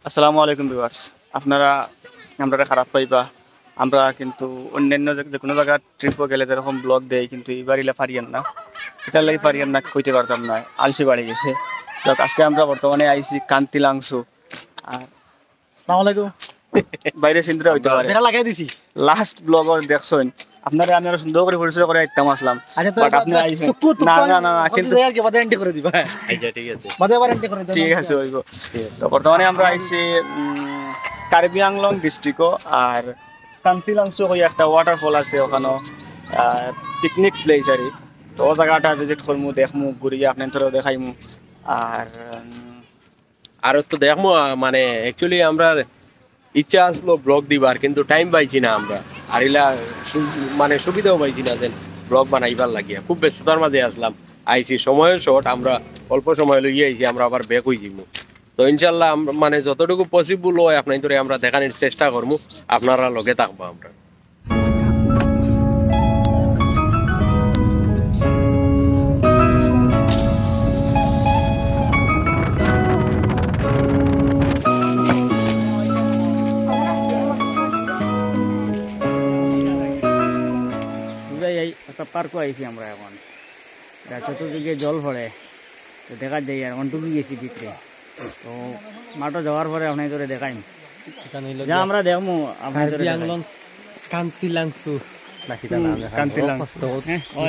আসসালামু আলাইকুম ভিউয়ার্স, আপনারা আমরা খারাপ পাইবা। আমরা কিন্তু অন্যান্য যে কোনো জায়গা ট্রিপও গেলে যেরকম ব্লগ দেয়, কিন্তু এইবার ইলা পারিয়েন না, এটার লাগে পারিয়েন না কইতে পারতাম না, আলসি বাড়ি গেছে। তো আজকে আমরা বর্তমানে আইছি কান্তিলাংশু। আর আসসালামু আলাইকুম। বাইরে সিন্দ্রা হইতে পারে বেড়া লাগাই দিছি। লাস্ট ব্লগ দেখছেন আপনারা, আমি আরো সুন্দর করে পরিচয় করে আইতাম আসলাম। আচ্ছা তো বাট আপনি আইছেন না না না না, কিন্তু কি বাদে এন্ট্রি করে দিবা। আচ্ছা ঠিক আছে, বাদে আবার এন্ট্রি করে দিবা। ঠিক আছে হইব। তো বর্তমানে আমরা আইছি কার্বি আংলং ডিস্ট্রিক্টও, আর কান্তিলাংশু হয়ে একটা ওয়াটারফল আছে ওখানে, পিকনিক প্লেস আর কি। তো ও জায়গাটা ভিজিট করমু, দেখমু, ঘুরিয়ে আপনাদেরও দেখাইমু। আর তো দেখবো মানে অ্যাকচুয়ালি আমরা ইচ্ছা আসলো ব্লগ দিবার, কিন্তু টাইম পাইছি না আমরা, আর ইলা মানে সুবিধাও পাইছি না যে ব্লগ বানাইবার লাগিয়া। খুব ব্যস্ততার মাঝে আসলাম, আইছি সময়ের শর্ট, আমরা অল্প সময় লইয়া আইছি, আমরা আবার ব্যাক হয়ে যাবো। তো ইনশাল্লাহ মানে যতটুকু পসিবল হয় আপনার ধরে আমরা দেখানোর চেষ্টা করবো, আপনারা লগে থাকবো আমরা। একটা পার্কও আইছি আমরা এখন, চতুর্দিকে জল পড়ে, তো দেখা যায় আর অন্টুকি গেছি ভিতরে। তো মাঠে যাওয়ার পরে আপনাদের দেখাইম, যা আমরা দেখবো আপনাদের কান্তিলাংশু কান্তিলাংশু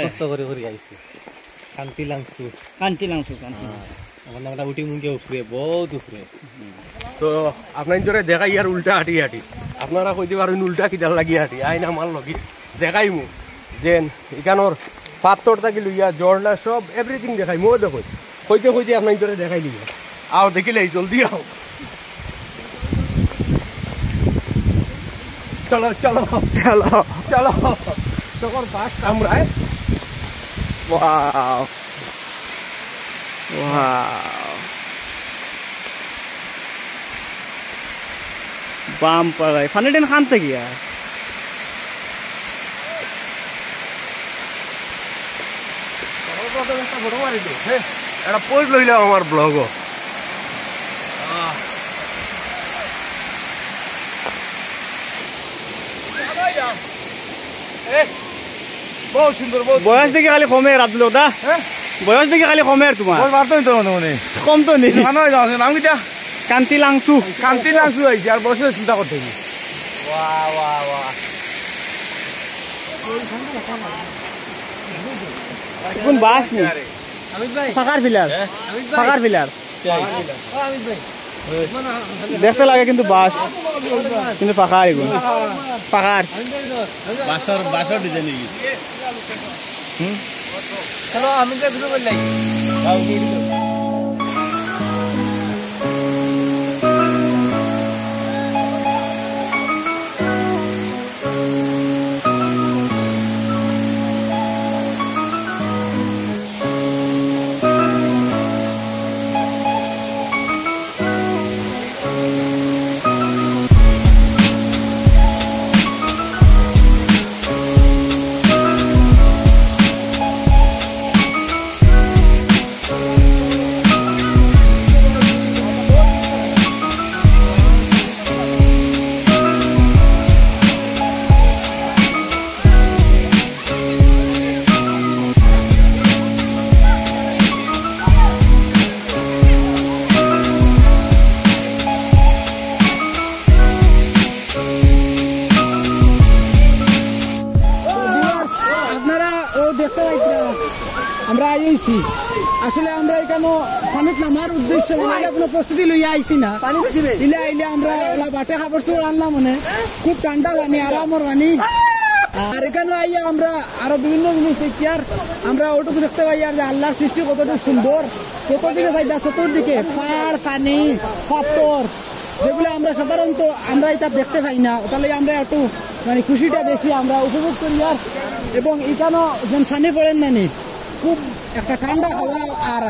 কষ্ট করে করে আইছি। কান্তিলাংশু কান্তিলাংশু আমার নামটা উঠি মুখে উপরে, বহুত উপরে। তো আপনার ধরে দেখাই আর উল্টা হাঁটি হাঁটি, আপনারা কইতে পারেন উল্টা কিদার লাগি হাঁটি, আইন আমার লগে দেখাইমু যে এখানোর পাথর থাকি লইয়া জর্লা সব এভরিথিং দেখাইমু। দেখো কইতে কইতে আপনার ধরে দেখাই লিয়া, আও দেখিলে জলদি আও, চলো চলো চলো চলো তখন ফার্স্ট আমরা ওয়াও ওয়াও বাম পাগাই ফানেটেন খান থেকে আর বড় মারি দে, হ্যাঁ এটা পোজ লইলাম আমার ব্লগও। বহুত সুন্দর, বয়স দেখে খালি কমে আব্দুল দা, বয়স দেখে খালি কমে আর তোমার কম তো নেই। কান্তিলাংশু কান্তিলাংশু হয়েছে আর বসে চিন্তা করতে কোন বাস নেই, ফাঁকার ফিলার, ফাঁকার ফিলার দেখতে লাগে, কিন্তু বাস কিন্তু পাখার, এগুলো পাখার বাসর ডিজাইন চলো আমি তো শুরু করলাই। আমরা আইছি আসলে আমরা এখানে পানিত নামার উদ্দেশ্য মানে কোনো প্রস্তুতি লইয়া আইছি না, ইলে আইলে আমরা বাটে খাবার চোর আনলাম, মানে খুব ঠান্ডা পানি, আরামর পানি। আর এখানে আইয়া আমরা আরো বিভিন্ন জিনিস দেখি, আর আমরা ওটুকু দেখতে পাই আর যে আল্লাহর সৃষ্টি কতটুকু সুন্দর। চতুর্দিকে যাইবা, চতুর্দিকে পাহাড়, পানি, পাথর, যেগুলো আমরা সাধারণত আমরা এটা দেখতে পাই না, তাহলে আমরা একটু মানে খুশিটা বেশি আমরা উপভোগ করি। আর এবং এখানেও যেন পানি পড়েন না নি, খুব একটা ঠান্ডা হাওয়া, আর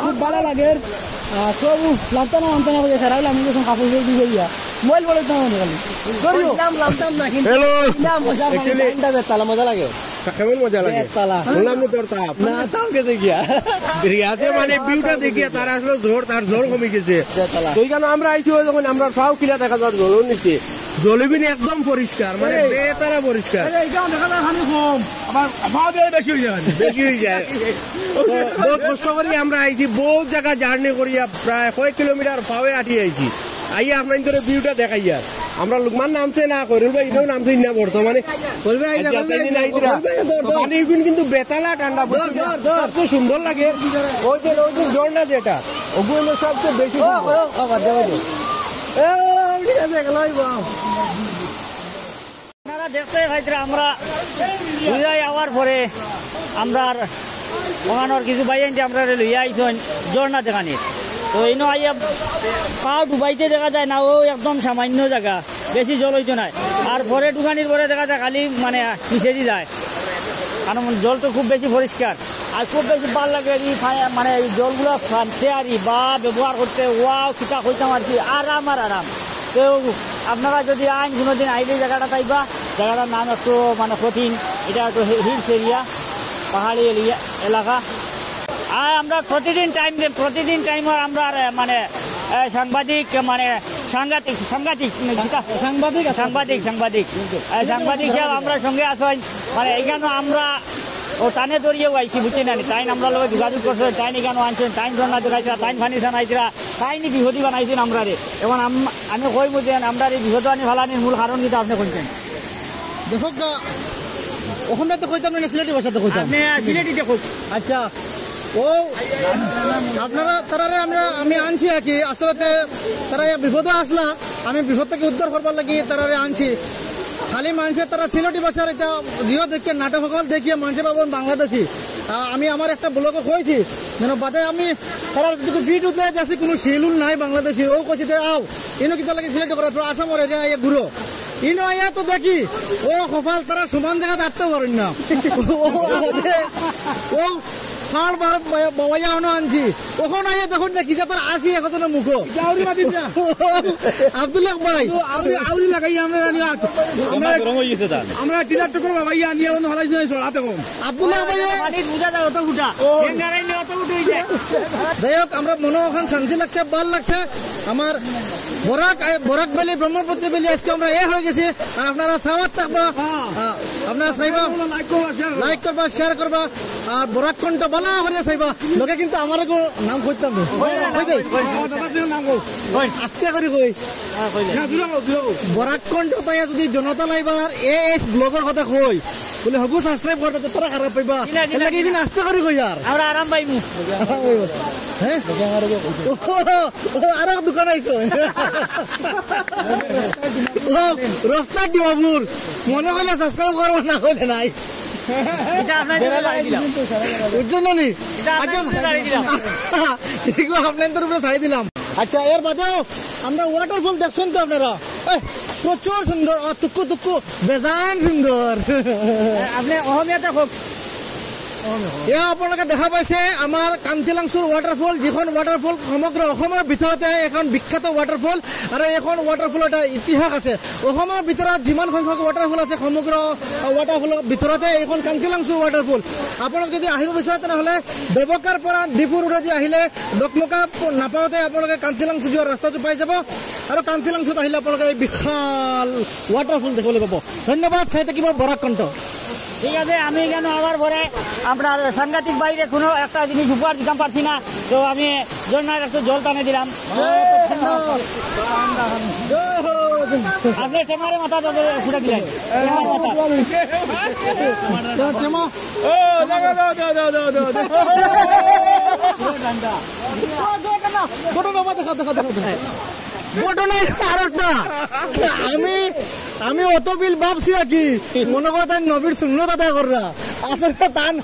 খুব ভালো লাগে। সব লামতানা মামতানা করে খেলা হলে আমি যখন কাপড় দিয়ে গিয়া মোবাইল বলে দাম খালি মজা লাগে। কেমন মজা লাগে বললাম না তোর তাপ না তাও গেছে গিয়া দরিয়াতে মানে ভিউটা দেখিয়া তার আসলে তার জ্বর কমে গেছে তো ওইখানে আমরা আইছি যখন আমরা ফাও কিলা দেখা যার জ্বর নিচ্ছে জলবিন একদম পরিষ্কার মানে বেতারা পরিষ্কার বেশি হয়ে যায় বহুত কষ্ট করি আমরা আইছি বহুত জায়গা জার্নি করিয়া প্রায় কয়েক কিলোমিটার পাওয়ে আটি আইছি আইয়া আপনার ধরে ভিউটা দেখাইয়া আমরা লোকমান নামছে না করিল ভাই এটাও নামছে না বর্তমানে পানি কিন্তু বেতালা ঠান্ডা সবচেয়ে সুন্দর লাগে ওই যে ঝর্ণা যেটা ওগুলো সবচেয়ে বেশি আপনারা দেখতে পাইতে আমরা লইয়া যাওয়ার পরে আমরা ওখানোর কিছু বাইন যে আমরা লইয়া আইসন ঝর্ণা দেখানি তো এই আইয়া পাও ডুবাইতে দেখা যায় না ও একদম সামান্য জায়গা বেশি জল হইতো নাই আর পরে দোকানির পরে দেখা যায় খালি মানে পিছেদি যায় কারণ জল তো খুব বেশি পরিষ্কার আর খুব বেশি ভালো লাগে মানে এই জলগুলো ফানতে আর বা ব্যবহার করতে ওয়াও কিতা হইতাম আর কি আরাম আর আরাম তো আপনারা যদি আইন কোনোদিন আইলে জায়গাটা পাইবা জায়গাটার নাম একটু মানে কঠিন এটা একটু হিলস এরিয়া পাহাড়ি এলাকা আর আমরা প্রতিদিন টাইম আমরা মানে সাংবাদিক মানে সাংঘাতিক আমরা সঙ্গে আসেন মানে এইখানে আমরা ও টানে দরিয়েও আইছি বুঝছি না তাই আমরা লোক যোগাযোগ করছে তাই এখানে আনছেন টাইম ঝর্ণা দেখাইছিলা টাইম ফানি জানাইছিলা তাইনি বিহতি বানাইছেন আমরা রে এখন আমি কই বুঝেন আমরা এই বিহত আনি ভালানির মূল কারণ কিন্তু আপনি কইছেন দেখো ওখানে তো কইতাম না সিলেটি ভাষাতে কইতাম আপনি সিলেটিতে কই আচ্ছা ও আপনারা তারারে আমি আনছি আর কি আসলে তারা বিপদ আসলা আমি বিপদ থেকে উদ্ধার করবার লাগি তারারে আনছি খালি মানুষের তারা সিলেটি ভাষার এটা জিও দেখে নাটক সকল দেখিয়ে মানুষে পাবেন বাংলাদেশি আমি আমার একটা ব্লগে কইছি যেন বাদে আমি তারা যদি ভিড উঠলে যাচ্ছি কোনো শিলুল নাই বাংলাদেশি ও কইছি আও ইনো কিতা লাগে সিলেটি করে তো আসামর এরিয়া ঘুরো ইনো আইয়া তো দেখি ও কপাল তারা সমান জায়গা দাঁড়তে পারেন না ও ফাল বার বাবাইয়া হনো আনছি ওখান আইয়া দেখুন দেখি যে তোর আসি এখন মুখো আব্দুল্লাহ ভাই আউরি লাগাই আমরা টিজার টুকরো বাবাইয়া নিয়ে হলাই চড়াতে কম আব্দুল্লাহ ভাই যাই হোক আমরা মনে ওখান শান্তি লাগছে ভাল লাগছে আমার বরাক ভ্যালি ব্রহ্মপুত্র ভ্যালি আজকে আমরা হয়ে গেছি আর আপনারা সাওয়াত থাকবা আপনারা চাইবা লাইক করবা শেয়ার করবা আর বরাক কণ্ঠ বলা করে চাইবা লোকে কিন্তু আমার নাম করতাম আস্তে করে কই বরাক কণ্ঠ তাই যদি জনতা লাইবার এস ব্লগের কথা কই বলে হবু সাবস্ক্রাইব করতে তোরা খারাপ পাইবা এলাকি কিন্তু আস্তে করে কই আর আমরা আরাম পাইমু হ্যাঁ আরো দোকান আইছো রফতার দিবাবুর মনে করলে সাবস্ক্রাইব করবো না হলে নাই দিলাম আচ্ছা এর বাদেও আমরা ওয়াটারফল দেখছেন তো আপনারা প্রচুর সুন্দর তুক্কু তুক্কু বেজান সুন্দর আপনি অসমীয়াতে হোক এয়া আপোনালোকে দেখা পাইছে আমাৰ কান্তিলাংচুৰ ৱাটাৰফল যিখন ৱাটাৰফল সমগ্ৰ অসমৰ ভিতৰতে এখন বিখ্যাত ৱাটাৰফল আৰু এইখন ৱাটাৰফলৰ এটা ইতিহাস আছে অসমৰ ভিতৰত যিমান সংখ্যক ৱাটাৰফল আছে সমগ্ৰ ৱাটাৰফলৰ ভিতৰতে এইখন কান্তিলাংচুৰ ৱাটাৰফল আপোনালোক যদি আহিব বিচাৰে তেনেহ'লে বেবকাৰ পৰা ডিফু ৰোডেদি আহিলে ডকমকা নাপাওঁতে আপোনালোকে কান্তিলাংচু যোৱা ৰাস্তাটো পাই যাব আৰু কান্তিলাংচুত আহিলে আপোনালোকে এই বিশাল ৱাটাৰফল দেখিবলৈ পাব ধন্যবাদ চাই থাকিব বৰাক কণ্ঠ ঠিক আছে আমি কেন আবার পরে আপনার সাংঘাতিক বাইরে কোনো একটা জিনিস উপহার দিতাম পারছি না তো আমি ঝর্ণার একটু জল টানে দিলাম আপনি টেমারে মাথা ফুটা দিলেন আমি অত বিল ভাবছি আর কি মনে করো তাই নবীর শূন্যতা দেয় কররা আসলে তান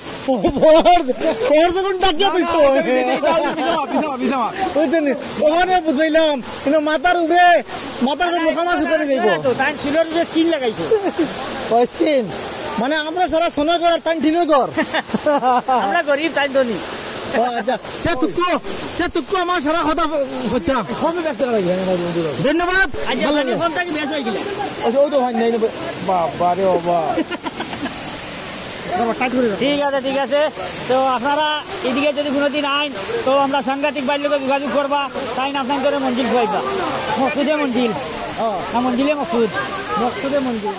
যখন ডাকিয়া দিছো বুঝছেন ওখানে বুঝাইলাম কিন্তু মাথার উপরে মাথার মুখামাছ উপরে যাইব তাই শিলের যে স্কিন লাগাইছো স্কিন মানে আমরা সারা সোনার ঘর আর তাই টিনের ঘর আমরা গরিব তাই ধনী আচ্ছা সে তুকু আমার সারা কথা হচ্ছা ধন্যবাদ ফোনটা কি বেশ হয়ে গেলে বাবা রে বাবা ঠিক আছে তো আপনারা এদিকে যদি কোনোদিন আইন তো আমরা সাংঘাতিক বাইর লোকে যোগাযোগ করবা তাই না আপনার মঞ্জিল খুয়াইবা মকসুদে মঞ্জিল মঞ্জিলে মকসুদে মঞ্জিল